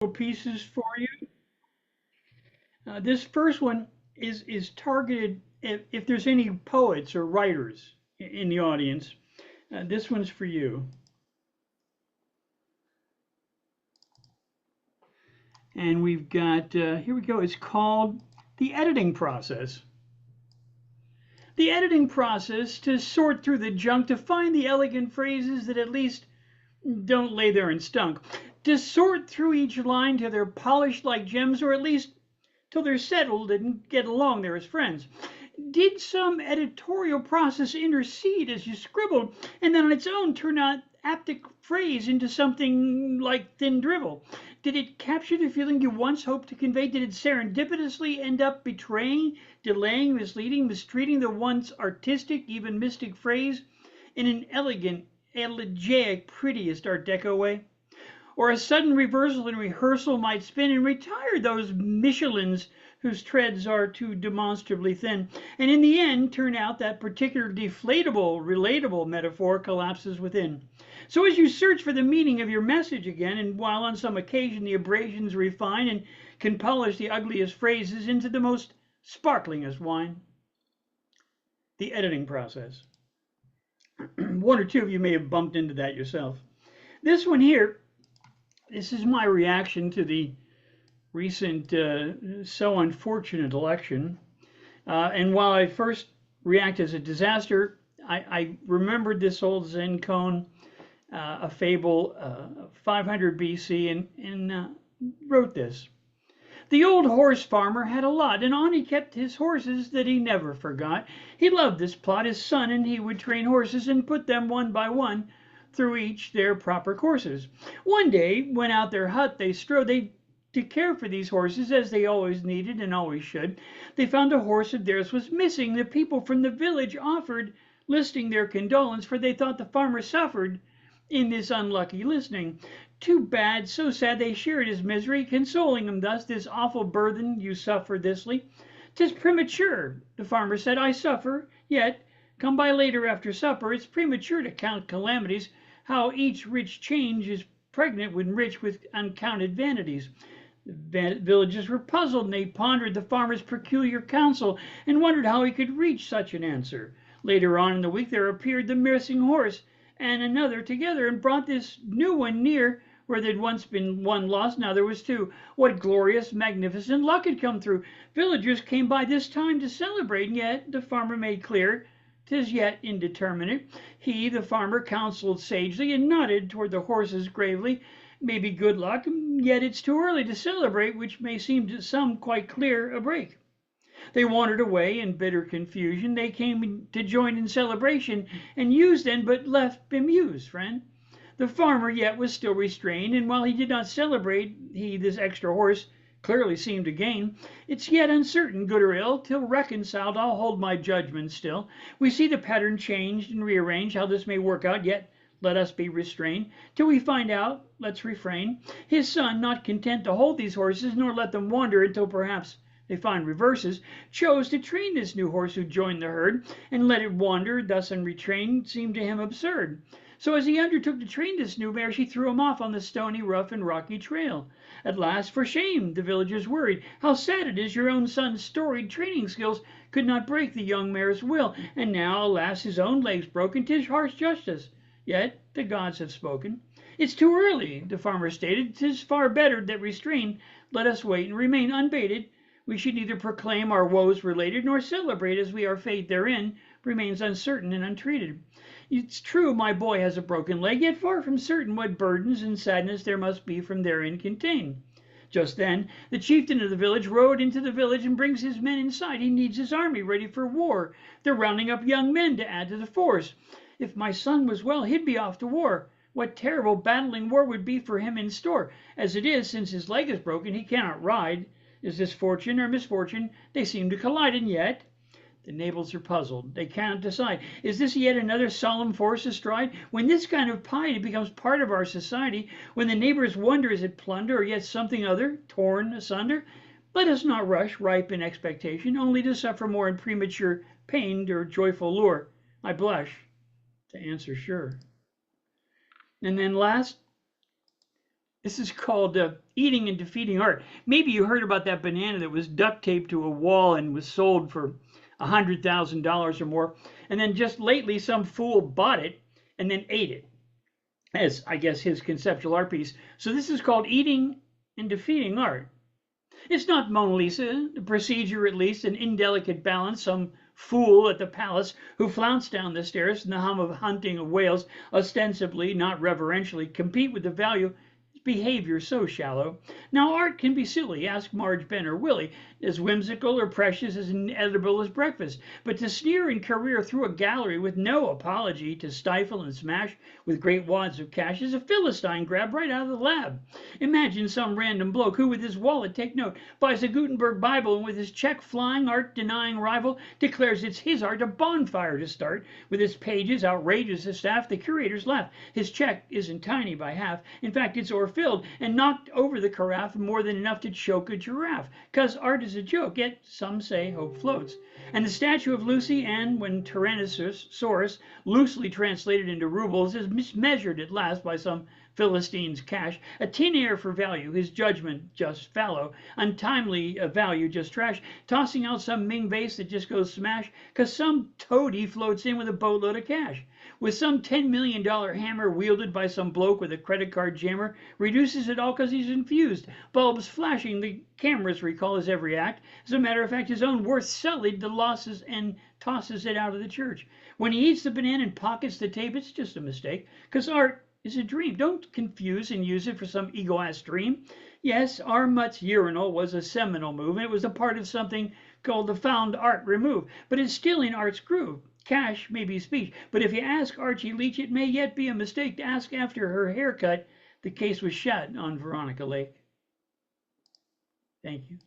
pieces for you. This first one is targeted if there's any poets or writers in the audience. This one's for you. And we've got, here we go, it's called The Editing Process. The editing process to sort through the junk to find the elegant phrases that at least don't lay there and stunk. To sort through each line till they're polished like gems, or at least till they're settled and get along there as friends. Did some editorial process intercede as you scribbled, and then on its own turn out aptic phrase into something like thin drivel? Did it capture the feeling you once hoped to convey? Did it serendipitously end up betraying, delaying, misleading, mistreating the once artistic, even mystic phrase in an elegant, elegiac, prettiest Art Deco way? Or a sudden reversal in rehearsal might spin and retire those Michelins whose treads are too demonstrably thin, and in the end turn out that particular deflatable, relatable metaphor collapses within. So as you search for the meaning of your message again, and while on some occasion the abrasions refine and can polish the ugliest phrases into the most sparklingest wine, the editing process. One or two of you may have bumped into that yourself. This one here, this is my reaction to the recent so unfortunate election. And while I first react as a disaster, I remembered this old Zen koan, a fable, 500 BC, and wrote this. The old horse farmer had a lot, and on he kept his horses that he never forgot. He loved this plot, his son and he would train horses and put them one by one through each their proper courses. One day, when out their hut they strode, to care for these horses as they always needed and always should, they found a horse of theirs was missing. The people from the village offered, listing their condolence, for they thought the farmer suffered in this unlucky listening. Too bad, so sad, they shared his misery, consoling him thus, this awful burthen you suffer thisly. 'Tis premature, the farmer said, I suffer, yet, come by later after supper, it's premature to count calamities, how each rich change is pregnant when rich with uncounted vanities. The villagers were puzzled, and they pondered the farmer's peculiar counsel, and wondered how he could reach such an answer. Later on in the week there appeared the missing horse and another together, and brought this new one near. Where there'd once been one lost, now there was two. What glorious, magnificent luck had come through! Villagers came by this time to celebrate, and yet the farmer made clear 'tis yet indeterminate. He, the farmer, counselled sagely, and nodded toward the horses gravely. Maybe good luck, yet it's too early to celebrate, which may seem to some quite clear a break. They wandered away in bitter confusion. They came to join in celebration, and used then, but left bemused, friend. The farmer yet was still restrained, and while he did not celebrate, he, this extra horse, clearly seemed to gain. It's yet uncertain, good or ill, till reconciled I'll hold my judgment still. We see the pattern changed and rearranged, how this may work out, yet let us be restrained. Till we find out, let's refrain. His son, not content to hold these horses, nor let them wander until perhaps they find reverses, chose to train this new horse who joined the herd, and let it wander thus unretrained seemed to him absurd. So as he undertook to train this new mare, she threw him off on the stony, rough, and rocky trail. At last, for shame, the villagers worried. How sad it is your own son's storied training skills could not break the young mare's will, and now, alas, his own leg's broken. 'Tis harsh justice, yet the gods have spoken. It's too early, the farmer stated. 'Tis far better that restrained. Let us wait and remain unbaited. We should neither proclaim our woes related, nor celebrate as we our fate therein remains uncertain and untreated. It's true my boy has a broken leg, yet far from certain what burdens and sadness there must be from therein contained. Just then the chieftain of the village rode into the village and brings his men inside. He needs his army ready for war. They're rounding up young men to add to the force. If my son was well, he'd be off to war. What terrible battling war would be for him in store. As it is, since his leg is broken, he cannot ride. Is this fortune or misfortune? They seem to collide, and yet the neighbors are puzzled. They cannot decide. Is this yet another solemn force astride? When this kind of piety becomes part of our society, when the neighbors wonder, is it plunder or yet something other, torn asunder? Let us not rush, ripe in expectation, only to suffer more in premature pain or joyful lure. I blush to answer sure. And then last, This is called Eating and Defeating Art. Maybe you heard about that banana that was duct taped to a wall and was sold for $100,000 or more. And then just lately, some fool bought it and then ate it as, I guess, his conceptual art piece. So this is called Eating and Defeating Art. It's not Mona Lisa, the procedure at least, an indelicate balance, some fool at the palace who flounced down the stairs in the hum of hunting of whales, ostensibly, not reverentially, compete with the value behavior so shallow. Now art can be silly, ask Marge, Ben, or Willie, as whimsical or precious as inedible as breakfast. But to sneer and career through a gallery with no apology, to stifle and smash with great wads of cash, is a Philistine grab right out of the lab. Imagine some random bloke who, with his wallet, take note, buys a Gutenberg Bible and with his check flying, art-denying rival, declares it's his art, a bonfire to start. With its pages outrageous as staff, the curators laugh. His check isn't tiny by half. In fact, it's filled and knocked over the carafe more than enough to choke a giraffe. 'Cause art is a joke, yet some say hope floats. And the statue of Lucy Ann, when Tyrannosaurus, loosely translated into rubles, is mismeasured at last by some Philistine's cash, a tin air for value, his judgment just fallow, untimely value just trash, tossing out some Ming vase that just goes smash, 'cause some toady floats in with a boatload of cash. With some $10 million hammer wielded by some bloke with a credit card jammer, reduces it all 'cause he's infused. Bulbs flashing, the cameras recall his every act. As a matter of fact, his own worth sullied the losses and tosses it out of the church. When he eats the banana and pockets the tape, it's just a mistake, 'cause art is a dream. Don't confuse and use it for some ego-ass dream. Yes, our mutt's urinal was a seminal move, and it was a part of something called the found art remove, but it's still in art's groove. Cash may be speech, but if you ask Archie Leach, it may yet be a mistake to ask after her haircut. The case was shut on Veronica Lake. Thank you.